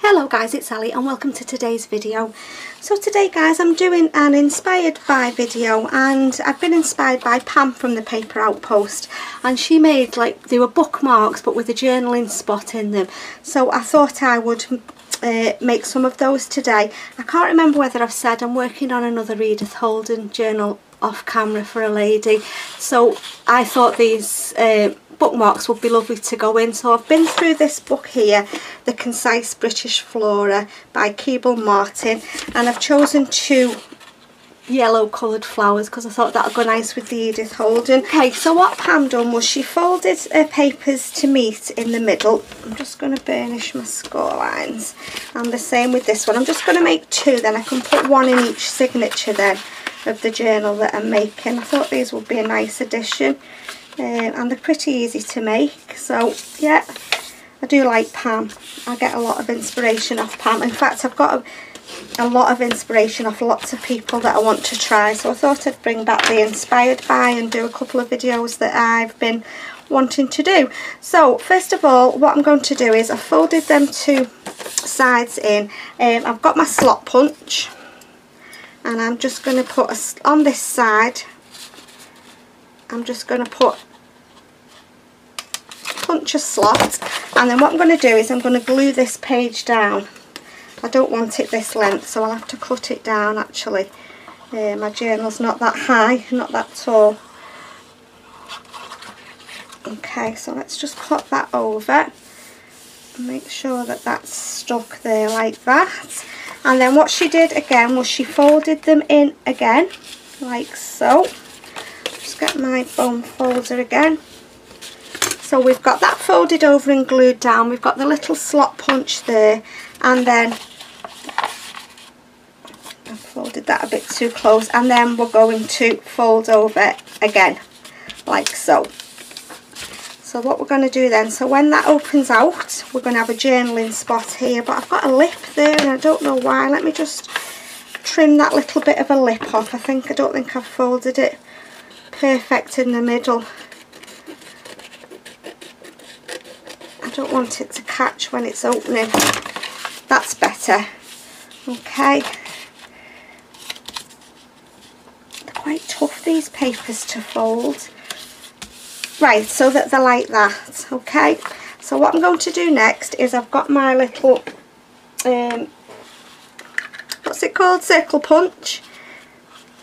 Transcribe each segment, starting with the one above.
Hello guys, it's Ali and welcome to today's video. So today guys, I'm doing an inspired by video, and I've been inspired by Pam from the paper Outpost, and she made they were bookmarks but with a journaling spot in them. So I thought I would make some of those today. I can't remember whether I've said I'm working on another Edith Holden journal off camera for a lady, so I thought these bookmarks would be lovely to go in. So I've been through this book here, The Concise British Flora by Keble Martin, and I've chosen two yellow coloured flowers because I thought that would go nice with the Edith Holden. Okay, so what Pam done was she folded her papers to meet in the middle. I'm just going to burnish my score lines, and the same with this one. I'm just going to make two, then I can put one in each signature then of the journal that I'm making. I thought these would be a nice addition. And they're pretty easy to make, so yeah, I do like Pam. I get a lot of inspiration off Pam. In fact, I've got a lot of inspiration off lots of people that I want to try, so I thought I'd bring back the inspired by and do a couple of videos that I've been wanting to do. So first of all, what I'm going to do is I've folded them two sides in. I've got my slot punch, and I'm just going to put on this side, I'm just going to punch a slot, and then what I'm going to do is I'm going to glue this page down. I don't want it this length, so I'll have to cut it down actually. My journal's not that high, not that tall. Okay, so let's just put that over. Make sure that that's stuck there like that. And then what she did again was she folded them in again, like so. Just get my bone folder again. So we've got that folded over and glued down. We've got the little slot punch there, and then I folded that a bit too close, and then we're going to fold over again like so. So what we're going to do then, so when that opens out, we're going to have a journaling spot here, but I've got a lip there and I don't know why. Let me just trim that little bit of a lip off. I don't think I've folded it perfect in the middle. I don't want it to catch when it's opening. That's better. Okay. They're quite tough, these papers, to fold. Right, so that they're like that. Okay. So what I'm going to do next is I've got my little what's it called? Circle punch.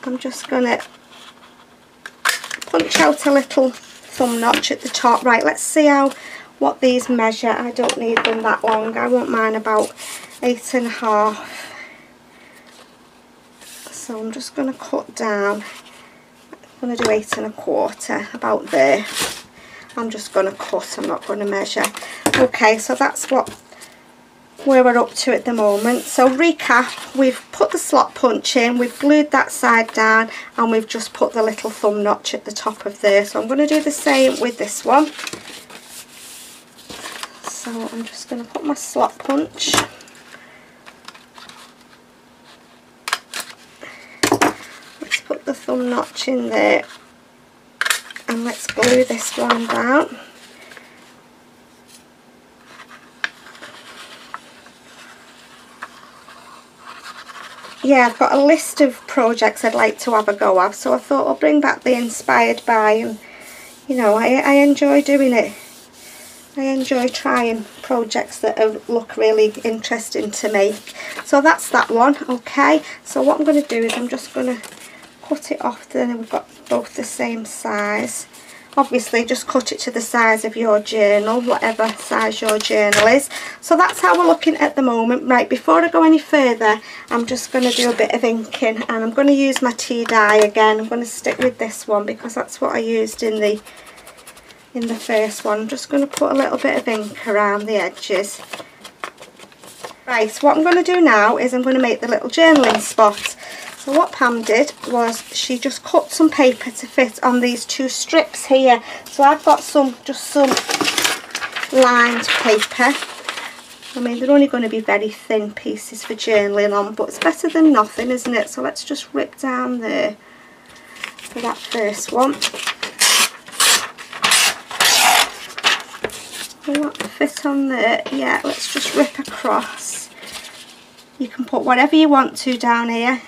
I'm just going to punch out a little thumb notch at the top. Right, let's see what these measure. I don't need them that long. I want mine about 8.5. So I'm just going to cut down. I'm going to do 8.25, about there. I'm just going to cut, I'm not going to measure. Okay, so that's where we're up to at the moment. So recap, we've put the slot punch in, we've glued that side down, and we've just put the little thumb notch at the top of there. So I'm going to do the same with this one. So I'm just going to put my slot punch. Let's put the thumb notch in there, and let's glue this one down. Yeah, I've got a list of projects I'd like to have a go at, so I thought I'll bring back the inspired by, and you know, I enjoy doing it. I enjoy trying projects that look really interesting to make. So that's that one. Okay, so what I'm going to do is I'm just going to cut it off, then we've got both the same size. Obviously just cut it to the size of your journal, whatever size your journal is. So that's how we're looking at the moment. Right, before I go any further, I'm just going to do a bit of inking, and I'm going to use my tea dye again. I'm going to stick with this one because that's what I used in the first one. I'm just going to put a little bit of ink around the edges. Right, so what I'm going to do now is I'm going to make the little journaling spot. So what Pam did was she just cut some paper to fit on these two strips here. So I've got just some lined paper. I mean, they're only going to be very thin pieces for journaling on, but it's better than nothing, isn't it? So let's just rip down there for that first one. Will that fit on there? Yeah, let's just rip across. You can put whatever you want to down here.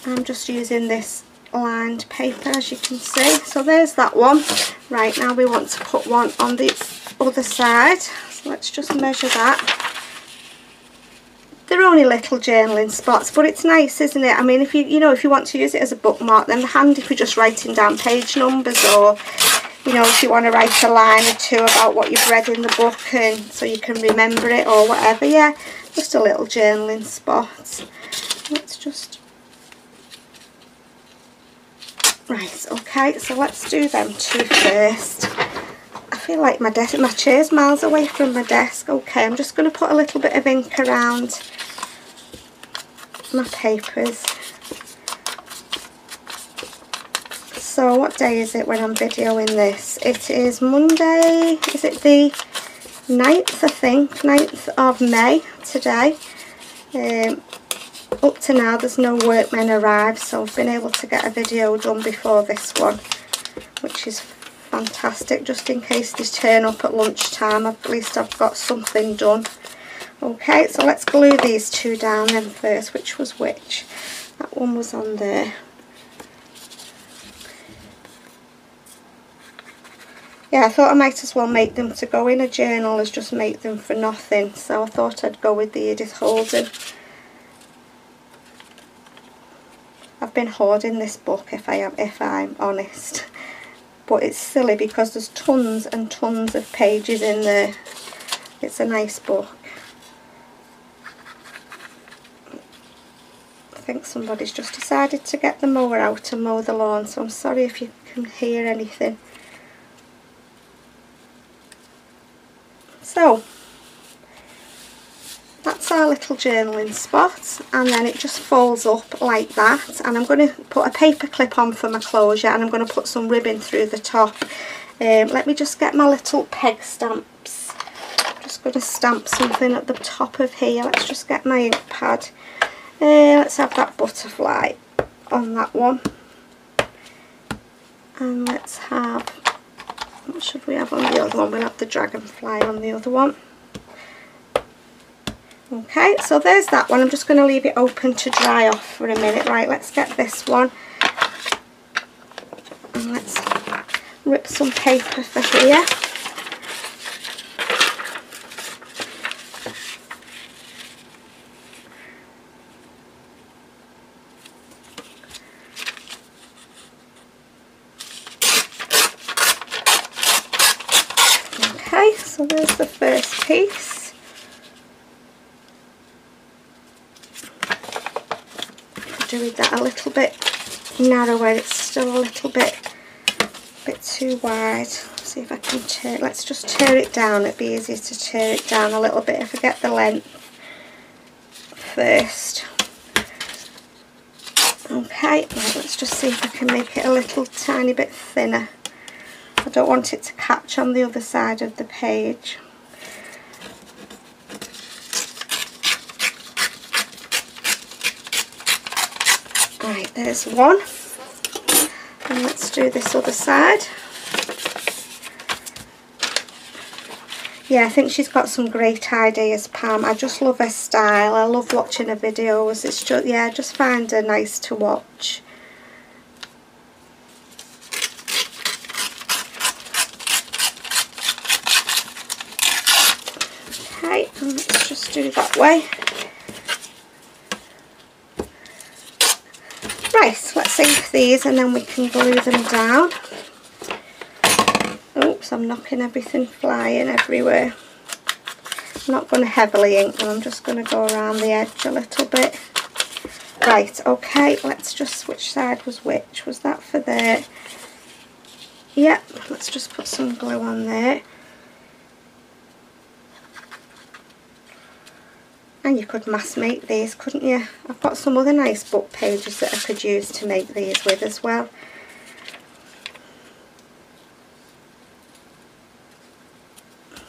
I'm just using this lined paper, as you can see. So there's that one. Right, now we want to put one on the other side. So let's just measure that. They're only little journaling spots, but it's nice, isn't it? I mean, if if you want to use it as a bookmark, then they're handy for just writing down page numbers, or if you want to write a line or two about what you've read in the book, and so you can remember it or whatever. Yeah, just a little journaling spot. Let's just... Right, okay, so let's do them two first. I feel like my chair's miles away from my desk. Okay, I'm just going to put a little bit of ink around my papers. So what day is it when I'm videoing this? It is Monday, is it the 9th, I think, 9th of May today. Up to now there's no workmen arrived, so I've been able to get a video done before this one, which is fantastic, just in case they turn up at lunchtime. At least I've got something done. Okay, so let's glue these two down then first. Which was which? That one was on there. Yeah, I thought I might as well make them to go in a journal as just make them for nothing, so I thought I'd go with the Edith Holden. I've been hoarding this book, if I'm honest, but it's silly because there's tons and tons of pages in there. It's a nice book. I think somebody's just decided to get the mower out and mow the lawn, so I'm sorry if you can hear anything. So that's our little journaling spot, and then it just folds up like that, and I'm going to put a paper clip on for my closure, and I'm going to put some ribbon through the top. Let me just get my little peg stamps. I'm just going to stamp something at the top of here. Let's just get my ink pad. Let's have that butterfly on that one, and let's have, what should we have on the other one? We'll have the dragonfly on the other one. Okay, so there's that one. I'm just going to leave it open to dry off for a minute. Right, let's get this one, and let's rip some paper for here. Okay, so there's the first piece. Do with that a little bit narrower, it's still a little bit too wide. See if I can turn, let's just tear it down. It'd be easier to tear it down a little bit if I get the length first. Okay, right, let's just see if I can make it a little tiny bit thinner. I don't want it to catch on the other side of the page. Right, there's one, and let's do this other side. Yeah, I think she's got some great ideas, Pam. I just love her style. I love watching her videos. It's just, yeah, I just find her nice to watch. Okay, and let's just do that way. Right, let's ink these and then we can glue them down. Oops, I'm knocking everything flying everywhere. I'm not going to heavily ink them, I'm just going to go around the edge a little bit. Right, okay, let's just, which side was which? Was that for there? Yep, let's just put some glue on there. And you could mass make these, couldn't you? I've got some other nice book pages that I could use to make these with as well.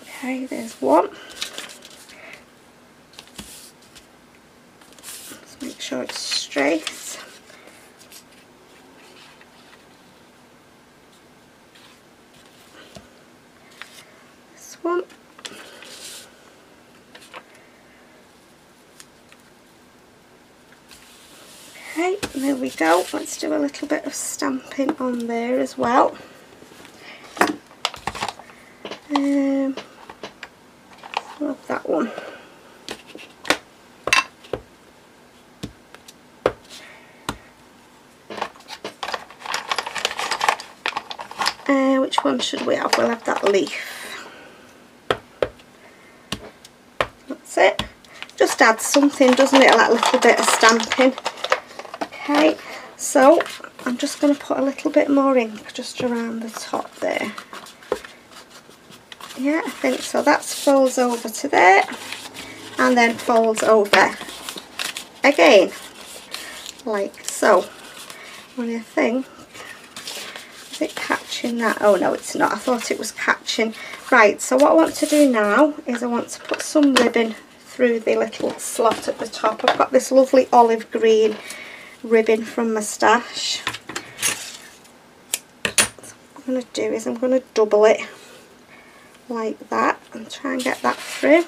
Okay, there's one. Let's make sure it's straight. This one. Okay, there we go. Let's do a little bit of stamping on there as well. Love that one. Which one should we have? We'll have that leaf. That's it. Just adds something, doesn't it? Like a little bit of stamping. Okay, so I'm just going to put a little bit more ink just around the top there. Yeah, I think so. That folds over to there and then folds over again, like so. Only I think, is it catching that? Oh no, it's not. I thought it was catching. Right, so what I want to do now is I want to put some ribbon through the little slot at the top. I've got this lovely olive green ribbon from my stash. So what I'm going to do is I'm going to double it like that and try and get that through,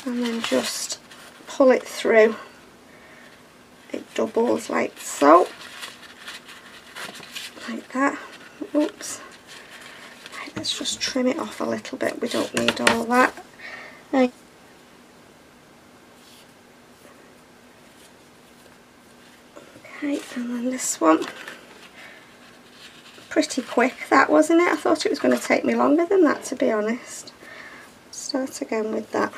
and then just pull it through. It doubles like so, like that. Oops. Right, let's just trim it off a little bit. We don't need all that. Okay, and then this one. Pretty quick that, wasn't it? I thought it was going to take me longer than that, to be honest. Start again with that.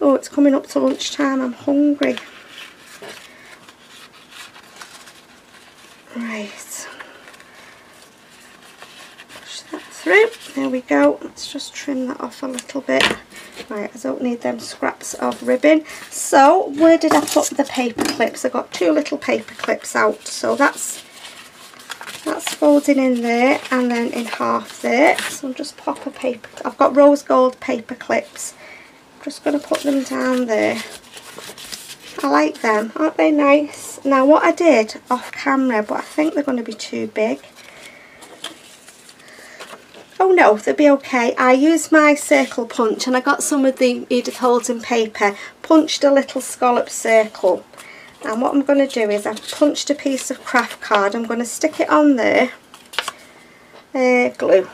Oh, it's coming up to lunchtime. I'm hungry. Right. Push that through. There we go. Let's just trim that off a little bit. Right, I don't need them scraps of ribbon. So, where did I put the paper clips? I got 2 little paper clips out. So that's folding in there and then in half there. So I'll just pop a paper. I've got rose gold paper clips. I'm just going to put them down there. I like them, aren't they nice? Now what I did off camera, but I think they're going to be too big. Oh no, they'll be okay. I used my circle punch and I got some of the Edith Holden paper, punched a little scallop circle. And what I'm going to do is I've punched a piece of craft card. I'm going to stick it on there. Glue.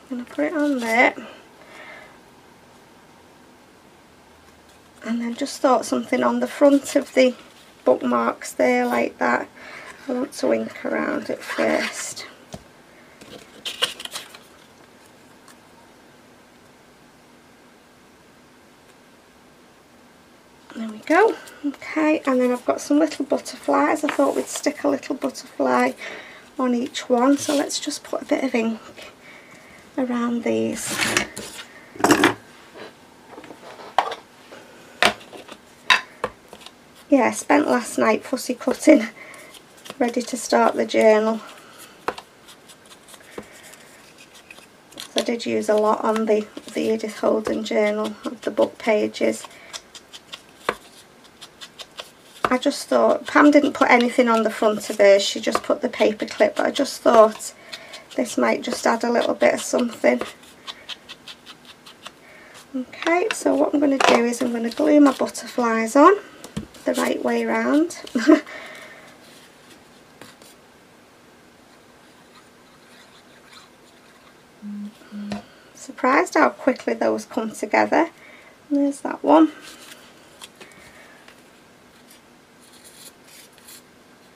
I'm going to put it on there. And then just thought something on the front of the bookmarks there like that. I want to ink around it first. There we go. Okay, and then I've got some little butterflies. I thought we'd stick a little butterfly on each one. So let's just put a bit of ink around these. Yeah, I spent last night fussy cutting, ready to start the journal. I did use a lot on the Edith Holden journal of the book pages. I just thought, Pam didn't put anything on the front of hers, she just put the paper clip, but I just thought this might just add a little bit of something. Okay, so what I'm going to do is I'm going to glue my butterflies on the right way around. Surprised how quickly those come together. And there's that one.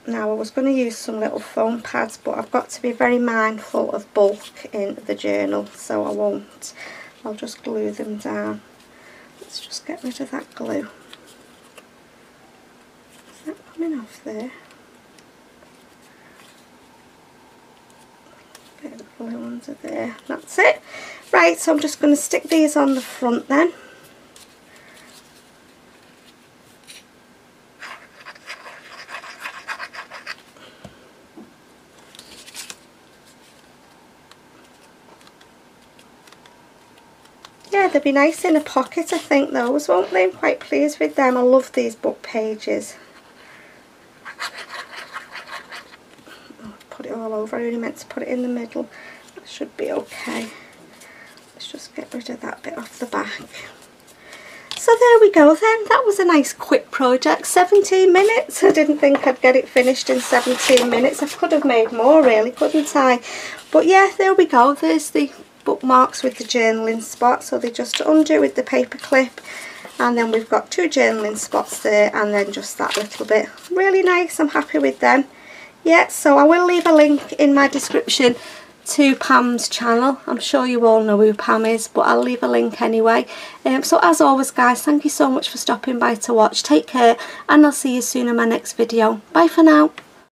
Now I was going to use some little foam pads, but I've got to be very mindful of bulk in the journal, so I won't. I'll just glue them down. Let's just get rid of that glue. Is that coming off there? Bit of glue under there. That's it. Right, so I'm just going to stick these on the front then. Yeah, they'll be nice in a pocket, I think, those, won't they? I'm quite pleased with them. I love these book pages. Oh, put it all over. I only meant to put it in the middle. should be okay. Let's just get rid of that bit off the back. So there we go then, that was a nice quick project, 17 minutes. I didn't think I'd get it finished in 17 minutes. I could have made more really, couldn't I? But yeah, there we go, there's the bookmarks with the journaling spot. So they just undo with the paper clip, and then we've got 2 journaling spots there, and then just that little bit. Really nice, I'm happy with them. Yeah, so I will leave a link in my description to Pam's channel. I'm sure you all know who Pam is, but I'll leave a link anyway. So as always guys, thank you so much for stopping by to watch. Take care, and I'll see you soon in my next video. Bye for now.